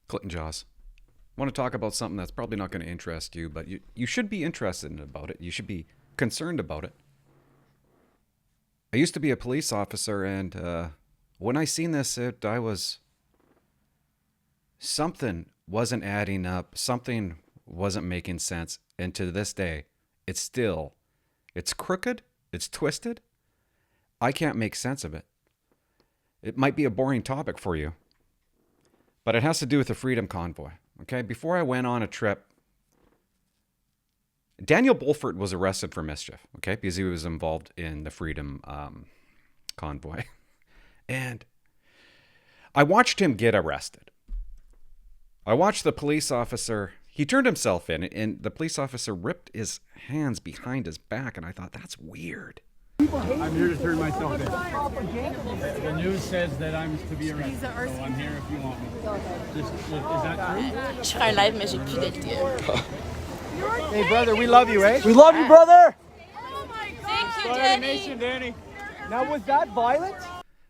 Clinton Jaws. I want to talk about something that's probably not going to interest you, but you should be interested about it. You should be concerned about it. I used to be a police officer, and when I seen this, something wasn't adding up. Something wasn't making sense. And to this day, it's crooked. It's twisted. I can't make sense of it. It might be a boring topic for you, but it has to do with the Freedom Convoy. Okay, before I went on a trip, Daniel Bulford was arrested for mischief, okay, because he was involved in the Freedom Convoy. And I watched him get arrested. I watched the police officer, he turned himself in, and the police officer ripped his hands behind his back, and I thought, that's weird. I'm here to turn myself in. The news says that I'm to be arrested, so I'm here if you want me. Is that true? Je ferai un live, mais j'ai plus d'idées. Hey, brother, we love you, eh? We love you, brother! Oh my God! Thank you, Danny. Danny. Now, was that violent?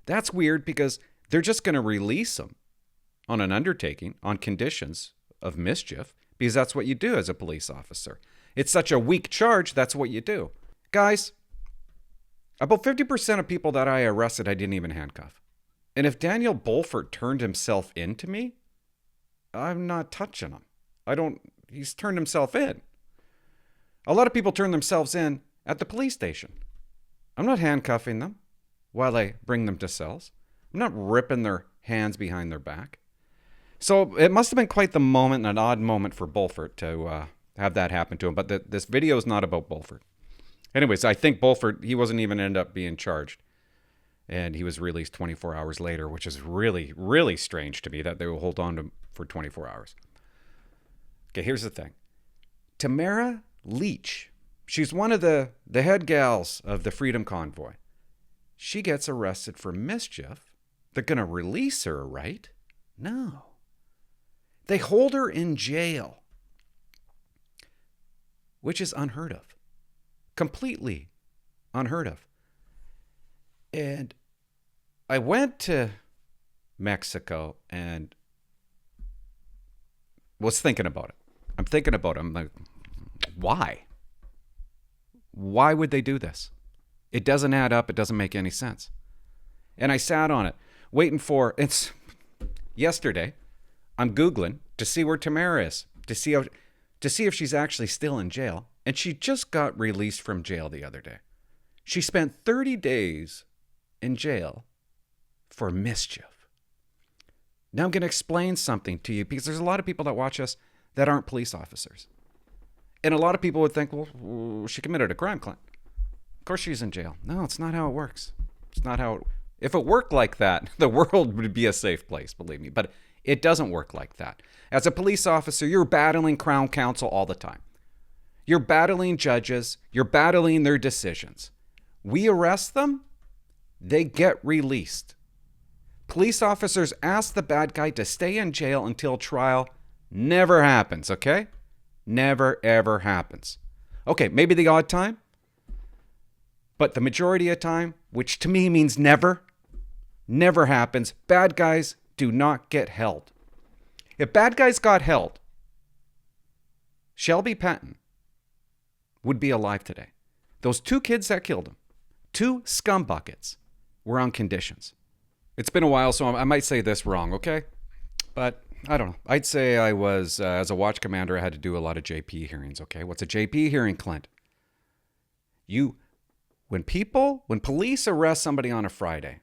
That's weird because they're just going to release him on an undertaking on conditions of mischief because that's what you do as a police officer. It's such a weak charge, that's what you do. Guys, about 50% of people that I arrested, I didn't even handcuff. And if Daniel Bulford turned himself into me, I'm not touching him. He's turned himself in. A lot of people turn themselves in at the police station. I'm not handcuffing them while I bring them to cells. I'm not ripping their hands behind their back. So it must have been quite the moment, an odd moment for Bulford to have that happen to him. But this video is not about Bulford. Anyways, I think Bulford, he wasn't even end up being charged. And he was released 24 hours later, which is really, really strange to me that they will hold on to him for 24 hours. Okay, here's the thing. Tamara Lich, she's one of the head gals of the Freedom Convoy. She gets arrested for mischief. They're going to release her, right? No. They hold her in jail, which is unheard of. Completely unheard of. And I went to Mexico and was thinking about it. I'm like, why? Why would they do this? It doesn't add up. It doesn't make any sense. And I sat on it, waiting for, it's yesterday, I'm Googling to see where Tamara is, to see if she's actually still in jail. And she just got released from jail the other day. She spent 30 days in jail for mischief. Now I'm going to explain something to you because there's a lot of people that watch us that aren't police officers. And a lot of people would think, well, she committed a crime, Clint. Of course she's in jail. No, it's not how it works. It's not how if it worked like that, the world would be a safe place, believe me. But it doesn't work like that. As a police officer, you're battling Crown Counsel all the time. You're battling judges. You're battling their decisions. We arrest them. They get released. Police officers ask the bad guy to stay in jail until trial. Never happens, okay? Never, ever happens. Okay, maybe the odd time. But the majority of time, which to me means never happens, bad guys do not get held. If bad guys got held, Shelby Patton would be alive today. Those two kids that killed him, two scumbuckets, were on conditions. It's been a while, so I might say this wrong, okay? But I don't know. I'd say I was, as a watch commander, I had to do a lot of JP hearings, okay? What's a JP hearing, Clint? When police arrest somebody on a Friday,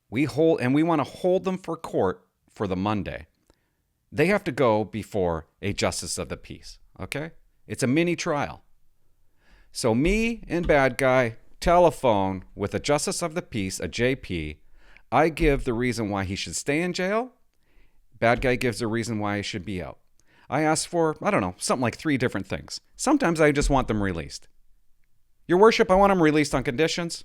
we want to hold them for court for the Monday. They have to go before a justice of the peace, okay? It's a mini trial. So me and bad guy telephone with a justice of the peace, a JP. I give the reason why he should stay in jail. Bad guy gives the reason why he should be out. I ask for, I don't know, something like 3 different things. Sometimes I just want them released. Your worship, I want them released on conditions.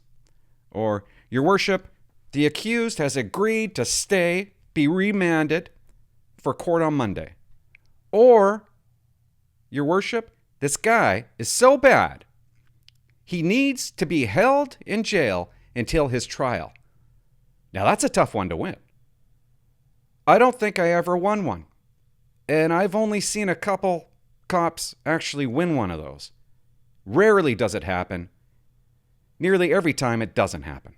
Or, your worship, the accused has agreed to be remanded for court on Monday. Or, your worship, this guy is so bad, he needs to be held in jail until his trial. Now, that's a tough one to win. I don't think I ever won one. And I've only seen a couple cops actually win one of those. Rarely does it happen. Nearly every time it doesn't happen.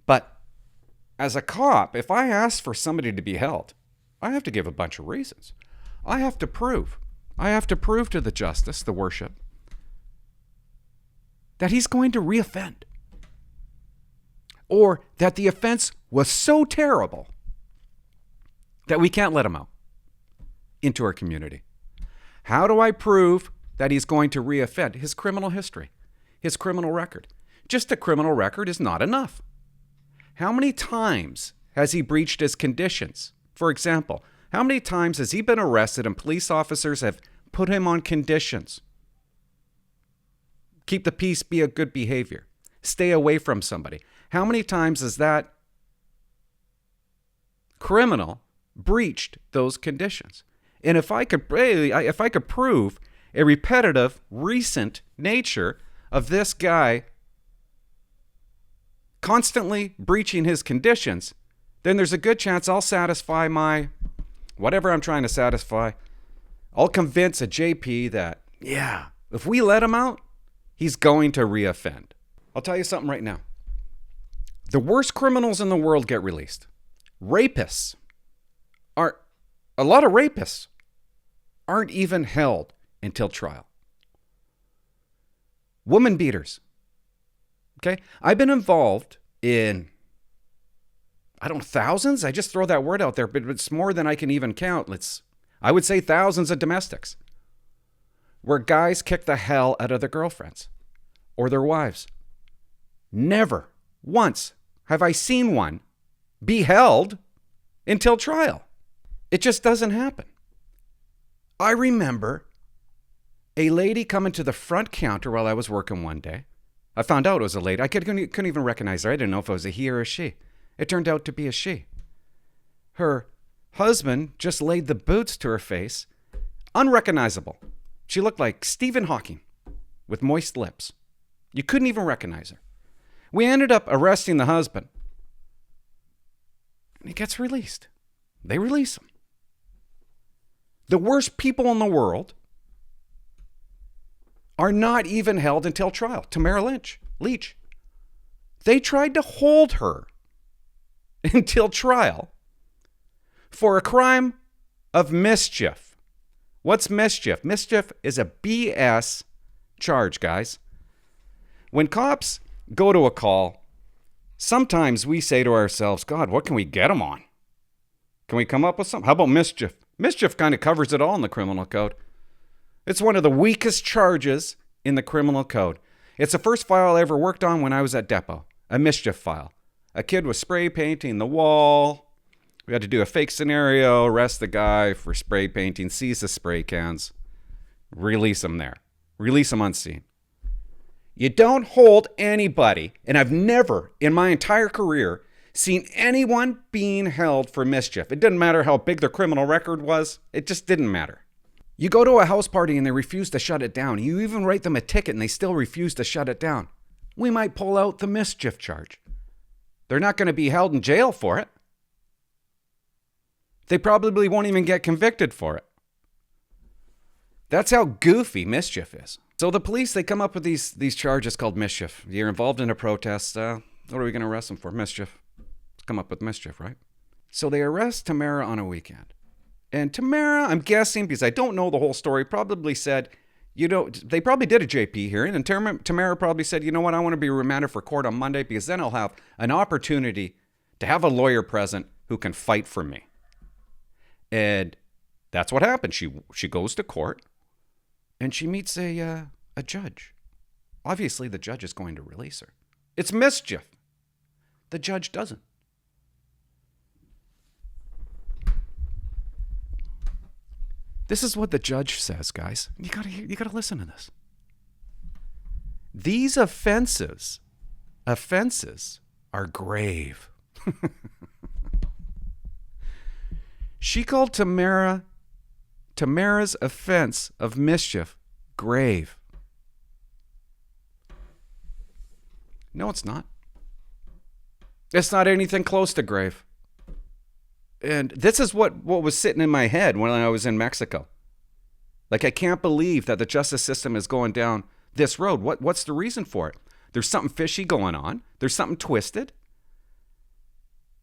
But as a cop, if I ask for somebody to be held, I have to give a bunch of reasons. I have to prove to the justice, the worship, that he's going to reoffend. Or that the offense was so terrible that we can't let him out into our community. How do I prove that he's going to reoffend? His criminal history, his criminal record. Just a criminal record is not enough. How many times has he breached his conditions? For example, how many times has he been arrested and police officers have put him on conditions? Keep the peace, be a good behavior. Stay away from somebody. How many times has that criminal breached those conditions? And if I could prove a repetitive, recent nature of this guy constantly breaching his conditions, then there's a good chance I'll satisfy my, whatever I'm trying to satisfy. I'll convince a JP that, yeah, if we let him out, he's going to reoffend. I'll tell you something right now. The worst criminals in the world get released. Rapists a lot of rapists aren't even held until trial. Woman beaters. Okay? I've been involved in, thousands? I just throw that word out there, but it's more than I can even count. I would say thousands of domestics where guys kick the hell out of their girlfriends or their wives. Never once have I seen one be held until trial. It just doesn't happen. I remember a lady coming to the front counter while I was working one day. I found out it was a lady. I couldn't even recognize her. I didn't know if it was a he or a she. It turned out to be a she. Her husband just laid the boots to her face. Unrecognizable. She looked like Stephen Hawking with moist lips. You couldn't even recognize her. We ended up arresting the husband. And he gets released. They release him. The worst people in the world are not even held until trial. Tamara Lich. They tried to hold her until trial for a crime of mischief. What's mischief? Mischief is a BS charge, guys. When cops go to a call, sometimes we say to ourselves, God, what can we get them on? Can we come up with something? How about mischief? Mischief kind of covers it all in the criminal code. It's one of the weakest charges in the criminal code. It's the first file I ever worked on when I was at Depot, a mischief file. A kid was spray painting the wall. We had to do a fake scenario, arrest the guy for spray painting, seize the spray cans, release him there, release him unseen. You don't hold anybody, and I've never in my entire career seen anyone being held for mischief. It didn't matter how big their criminal record was. It just didn't matter. You go to a house party and they refuse to shut it down. You even write them a ticket and they still refuse to shut it down. We might pull out the mischief charge. They're not going to be held in jail for it. They probably won't even get convicted for it. That's how goofy mischief is. So the police, they come up with these charges called mischief. You're involved in a protest. What are we going to arrest them for? Mischief. Let's come up with mischief, right? So they arrest Tamara on a weekend. And Tamara, I'm guessing, because I don't know the whole story, probably said, they probably did a JP hearing. And Tamara probably said, you know what, I want to be remanded for court on Monday because then I'll have an opportunity to have a lawyer present who can fight for me. And that's what happened. She goes to court and she meets a judge. Obviously, the judge is going to release her. It's mischief. The judge doesn't. This is what the judge says, guys. You gotta listen to this. These offenses are grave. She called Tamara's offense of mischief grave. No, it's not. It's not anything close to grave. And this is what was sitting in my head when I was in Mexico. Like, I can't believe that the justice system is going down this road. What's the reason for it? There's something fishy going on. There's something twisted.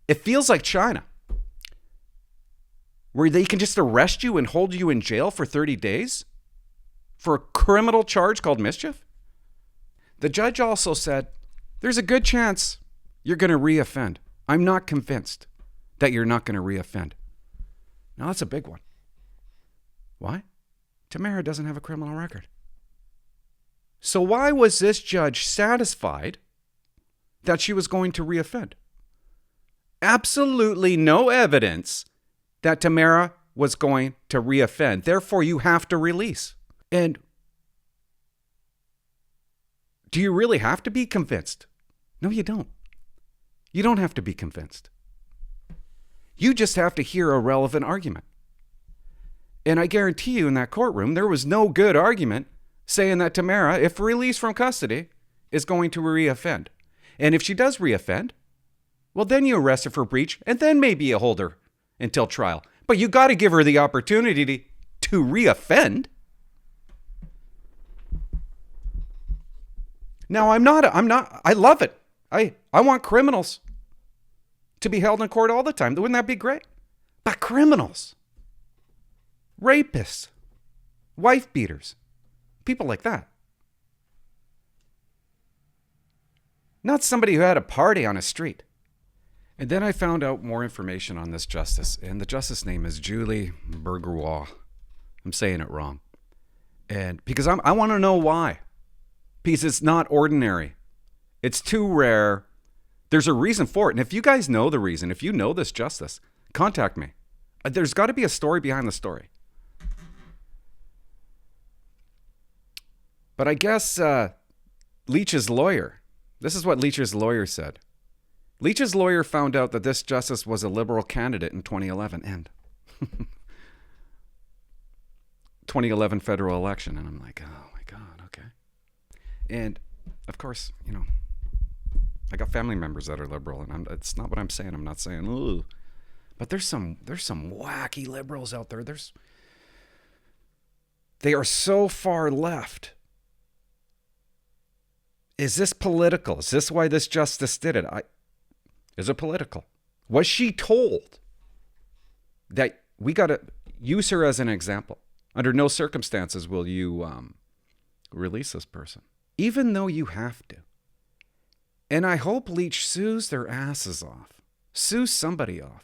It feels like China, where they can just arrest you and hold you in jail for 30 days for a criminal charge called mischief. The judge also said, there's a good chance you're going to reoffend. I'm not convinced that you're not going to reoffend. Now, that's a big one. Why? Tamara doesn't have a criminal record. So why was this judge satisfied that she was going to reoffend? Absolutely no evidence that Tamara was going to reoffend. Therefore, you have to release. And do you really have to be convinced? No, you don't. You don't have to be convinced. You just have to hear a relevant argument. And I guarantee you in that courtroom, there was no good argument saying that Tamara, if released from custody, is going to reoffend. And if she does reoffend, well, then you arrest her for breach, and then maybe you hold her until trial. But you got to give her the opportunity to reoffend. Now, I love it. I want criminals to be held in court all the time. Wouldn't that be great? But criminals, rapists, wife beaters, people like that. Not somebody who had a party on a street. And then I found out more information on this justice, and the justice name is Julie Bourgeois. I'm saying it wrong. And because I want to know why. Because it's not ordinary. It's too rare. There's a reason for it. And if you guys know the reason, if you know this justice, contact me. There's got to be a story behind the story. But I guess Lich's lawyer, this is what Lich's lawyer said. Lich's lawyer found out that this justice was a liberal candidate in 2011 and 2011 federal election. And I'm like, oh my God, okay. And of course, you know, I got family members that are liberal, and it's not what I'm saying. I'm not saying, ooh, but there's some wacky liberals out there. They are so far left. Is this political? Is this why this justice did it? Is it political? Was she told that we got to use her as an example? Under no circumstances will you release this person, even though you have to. And I hope Lich sues their asses off. Sues somebody off.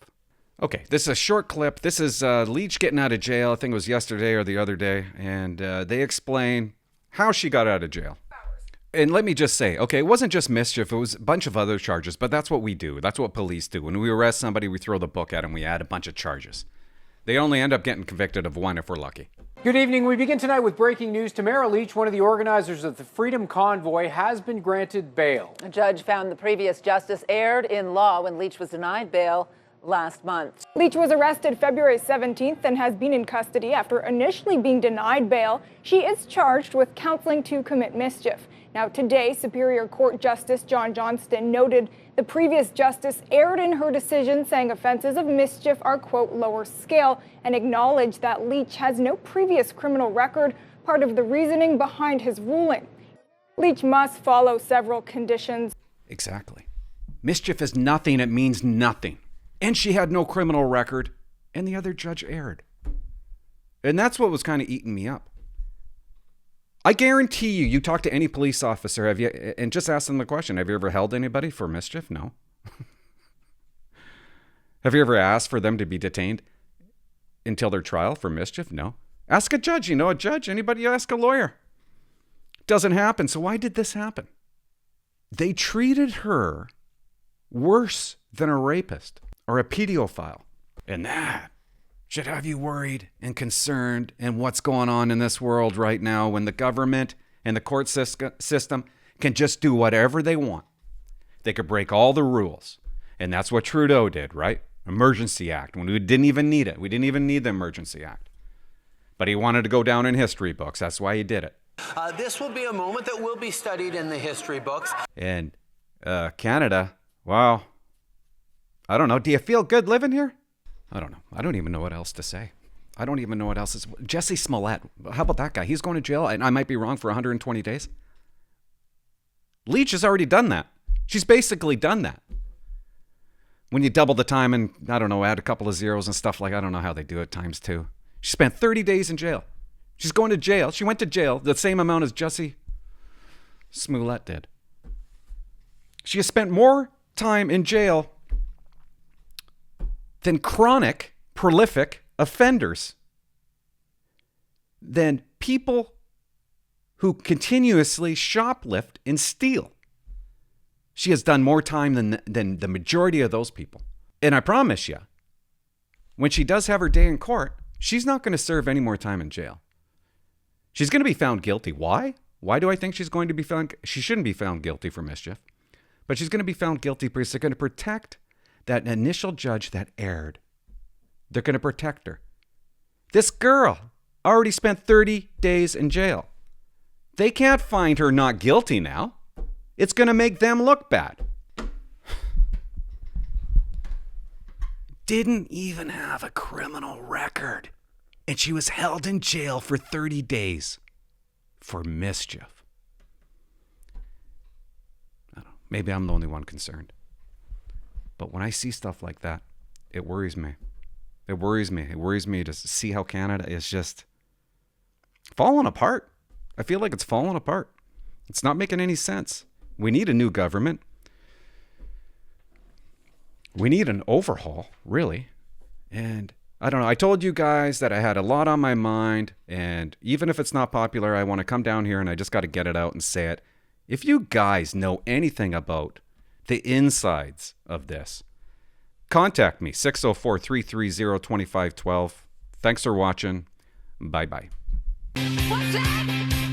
Okay, this is a short clip. This is Lich getting out of jail. I think it was yesterday or the other day. And they explain how she got out of jail. And let me just say, okay, it wasn't just mischief. It was a bunch of other charges. But that's what we do. That's what police do. When we arrest somebody, we throw the book at them. We add a bunch of charges. They only end up getting convicted of one if we're lucky. Good evening. We begin tonight with breaking news. Tamara Lich, one of the organizers of the Freedom Convoy, has been granted bail. A judge found the previous justice erred in law when Lich was denied bail last month. Lich was arrested February 17th and has been in custody after initially being denied bail. She is charged with counseling to commit mischief. Now today, Superior Court Justice John Johnston noted the previous justice erred in her decision, saying offenses of mischief are, quote, lower scale, and acknowledged that Lich has no previous criminal record, part of the reasoning behind his ruling. Lich must follow several conditions. Exactly. Mischief is nothing. It means nothing. And she had no criminal record, and the other judge erred. And that's what was kind of eating me up. I guarantee you talk to any police officer, and just ask them the question, have you ever held anybody for mischief? No. Have you ever asked for them to be detained until their trial for mischief? No. Ask a judge. You know a judge? Anybody ask a lawyer? Doesn't happen. So why did this happen? They treated her worse than a rapist or a pedophile. And that should have you worried and concerned in what's going on in this world right now when the government and the court system can just do whatever they want. They could break all the rules. And that's what Trudeau did, right? Emergency Act, when we didn't even need it. We didn't even need the Emergency Act. But he wanted to go down in history books. That's why he did it. This will be a moment that will be studied in the history books. And Canada, wow. I don't know. Do you feel good living here? I don't know. I don't even know what else to say. I don't even know what else is. Jussie Smollett. How about that guy? He's going to jail, and I might be wrong, for 120 days. Lich has already done that. She's basically done that. When you double the time and, I don't know, add a couple of zeros and stuff like, I don't know how they do it, times 2. She spent 30 days in jail. She's going to jail. She went to jail the same amount as Jussie Smollett did. She has spent more time in jail than chronic, prolific offenders, than people who continuously shoplift and steal. She has done more time than the majority of those people. And I promise you, when she does have her day in court, she's not going to serve any more time in jail. She's going to be found guilty. Why? Why do I think she's going to be found? She shouldn't be found guilty for mischief. But she's going to be found guilty because they're going to protect that initial judge that erred. They're going to protect her. This girl already spent 30 days in jail. They can't find her not guilty now. It's going to make them look bad. Didn't even have a criminal record. And she was held in jail for 30 days for mischief. I don't know. Maybe I'm the only one concerned. But when I see stuff like that, it worries me. It worries me. It worries me to see how Canada is just falling apart. I feel like it's falling apart. It's not making any sense. We need a new government. We need an overhaul, really. And I don't know. I told you guys that I had a lot on my mind. And even if it's not popular, I want to come down here and I just got to get it out and say it. If you guys know anything about the insides of this, contact me, 604-330-2512. Thanks for watching. Bye-bye.